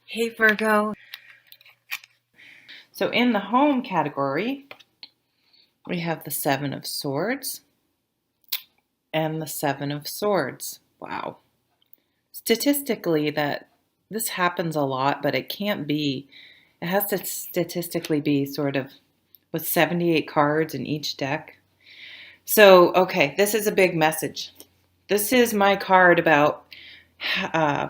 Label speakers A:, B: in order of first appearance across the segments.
A: Hey Virgo. So in the home category, we have the Seven of Swords and the Seven of Swords. Wow. Statistically, this happens a lot, but it can't be. It has to statistically be sort of with 78 cards in each deck. So, okay, this is a big message. This is my card about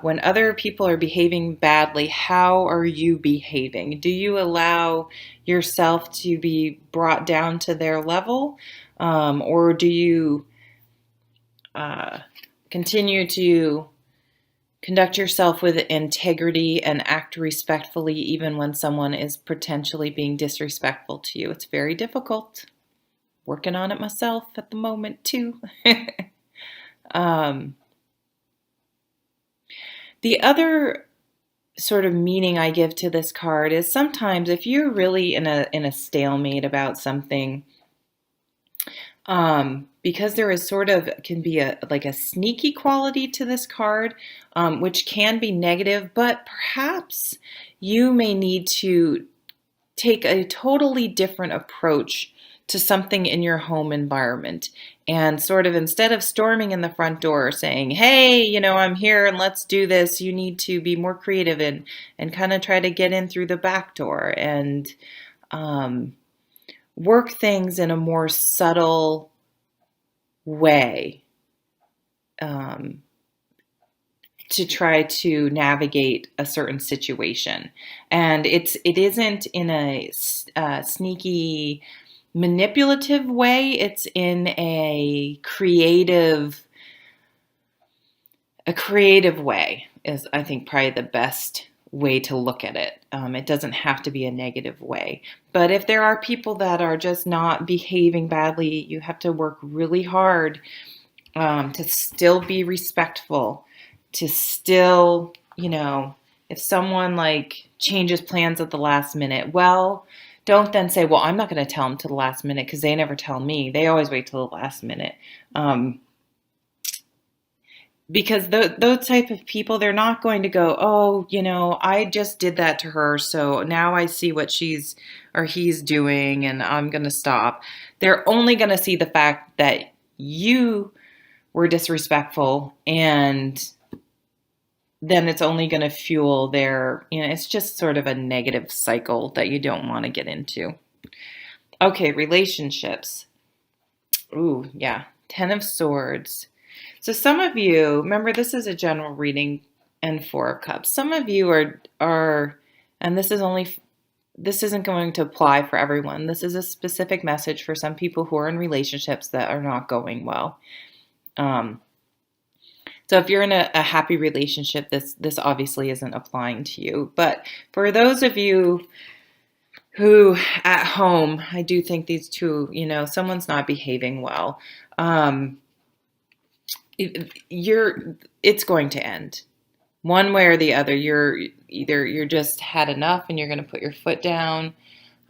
A: when other people are behaving badly, how are you behaving? Do you allow yourself to be brought down to their level? Or do you continue to conduct yourself with integrity and act respectfully even when someone is potentially being disrespectful to you? It's very difficult. Working on it myself at the moment, too. um, the other sort of meaning I give to this card is sometimes if you're really in a stalemate about something, because there is sort of can be a like a sneaky quality to this card, which can be negative, but perhaps you may need to take a totally different approach to something in your home environment. And sort of instead of storming in the front door saying, hey, I'm here and let's do this, you need to be more creative and kind of try to get in through the back door and work things in a more subtle way to try to navigate a certain situation. And it isn't in a sneaky, manipulative way. It's in a creative way is, I think, probably the best way to look at it. It doesn't have to be a negative way. But if there are people that are just not behaving badly, you have to work really hard to still be respectful, to still, if someone like changes plans at the last minute, well, don't then say, well, I'm not going to tell them to the last minute because they never tell me. They always wait till the last minute. Because those type of people, they're not going to go, oh, I just did that to her, so now I see what she's or he's doing and I'm going to stop. They're only going to see the fact that you were disrespectful, and then it's only going to fuel their, it's just sort of a negative cycle that you don't want to get into. Okay, relationships. Ooh, yeah. Ten of Swords. So some of you, remember this is a general reading and Four of Cups. Some of you are, and this isn't going to apply for everyone. This is a specific message for some people who are in relationships that are not going well. So if you're in a happy relationship, this obviously isn't applying to you. But for those of you who at home, I do think these two, someone's not behaving well. It's going to end one way or the other. You're just had enough and you're going to put your foot down.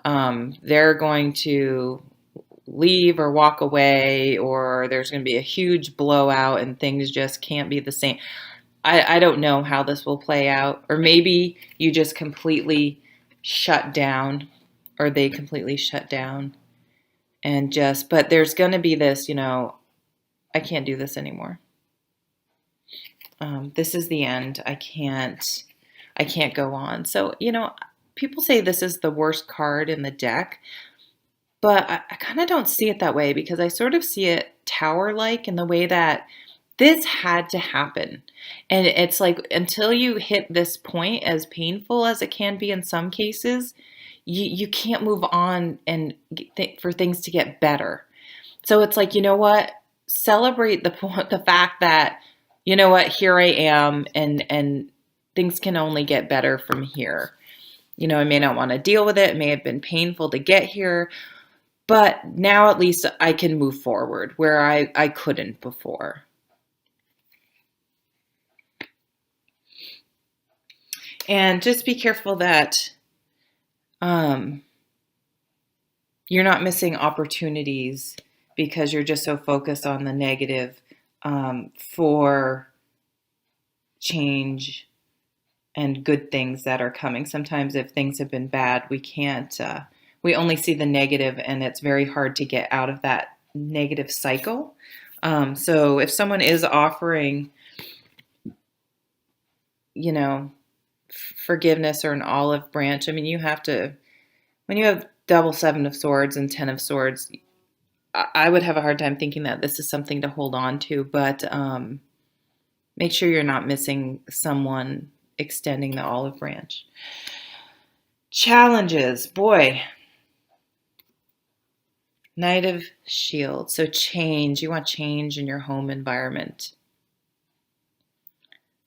A: They're going to leave or walk away, or there's going to be a huge blowout and things just can't be the same. I don't know how this will play out, or maybe you just completely shut down, or they completely shut down but there's going to be this, I can't do this anymore. This is the end. I can't go on. So, people say this is the worst card in the deck, but I kind of don't see it that way, because I sort of see it tower-like in the way that this had to happen. And it's like until you hit this point, as painful as it can be in some cases, you can't move on and for things to get better. So it's like, what? Celebrate the fact that, what, here I am, and things can only get better from here. I may not want to deal with it. It may have been painful to get here, but now at least I can move forward where I couldn't before. And just be careful that you're not missing opportunities because you're just so focused on the negative for change and good things that are coming. Sometimes if things have been bad, we can't, we only see the negative, and it's very hard to get out of that negative cycle. So if someone is offering, you know, forgiveness or an olive branch, I mean, you have to, when you have double Seven of Swords and Ten of Swords, I would have a hard time thinking that this is something to hold on to, but make sure you're not missing someone extending the olive branch. Challenges, boy. Knight of Shields. So change. You want change in your home environment.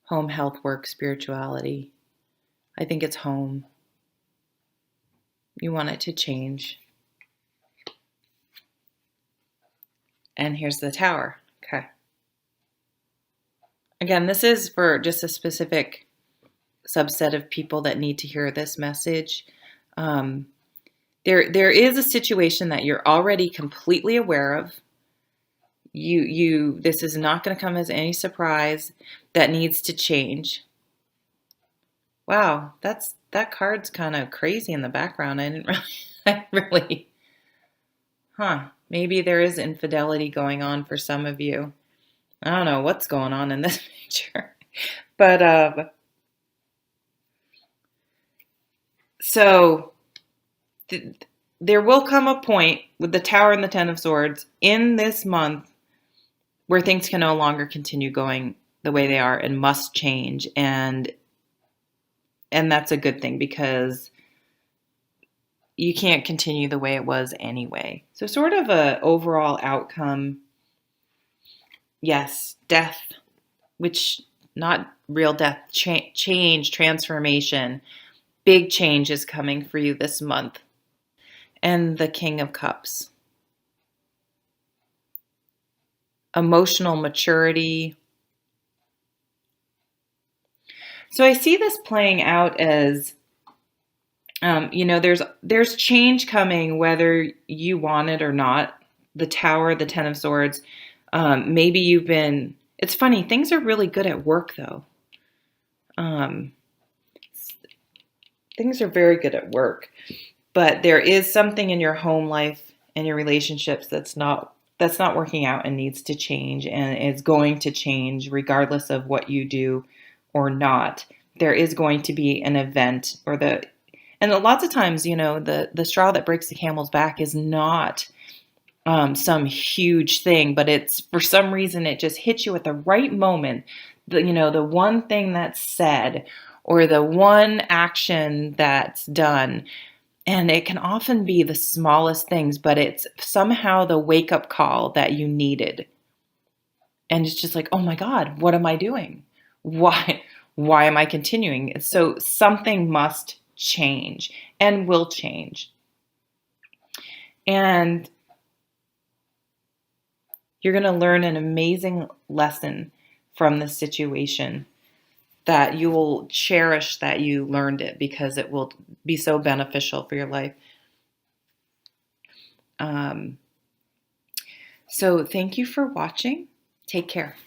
A: Home, health, work, spirituality. I think it's home. You want it to change. And here's the Tower. Okay. Again, this is for just a specific subset of people that need to hear this message. There is a situation that you're already completely aware of. This is not going to come as any surprise, that needs to change. Wow, that card's kind of crazy in the background. I really, maybe there is infidelity going on for some of you. I don't know what's going on in this picture, but so there will come a point with the Tower and the Ten of Swords in this month where things can no longer continue going the way they are and must change. And that's a good thing, because you can't continue the way it was anyway. So sort of a overall outcome. Yes, death, which not real death, change, transformation, big change is coming for you this month. And the King of Cups. Emotional maturity. So I see this playing out as, there's change coming whether you want it or not. The Tower, the Ten of Swords. Maybe it's funny, things are really good at work though. Things are very good at work, but there is something in your home life and your relationships that's not working out and needs to change, and is going to change regardless of what you do or not. There is going to be an event, and lots of times, the straw that breaks the camel's back is not some huge thing, but it's, for some reason, it just hits you at the right moment. The one thing that's said, or the one action that's done. And it can often be the smallest things, but it's somehow the wake-up call that you needed. And it's just like, oh my God, what am I doing? Why am I continuing? So something must change and will change. And you're going to learn an amazing lesson from this situation that you will cherish that you learned it, because it will be so beneficial for your life. So thank you for watching. Take care.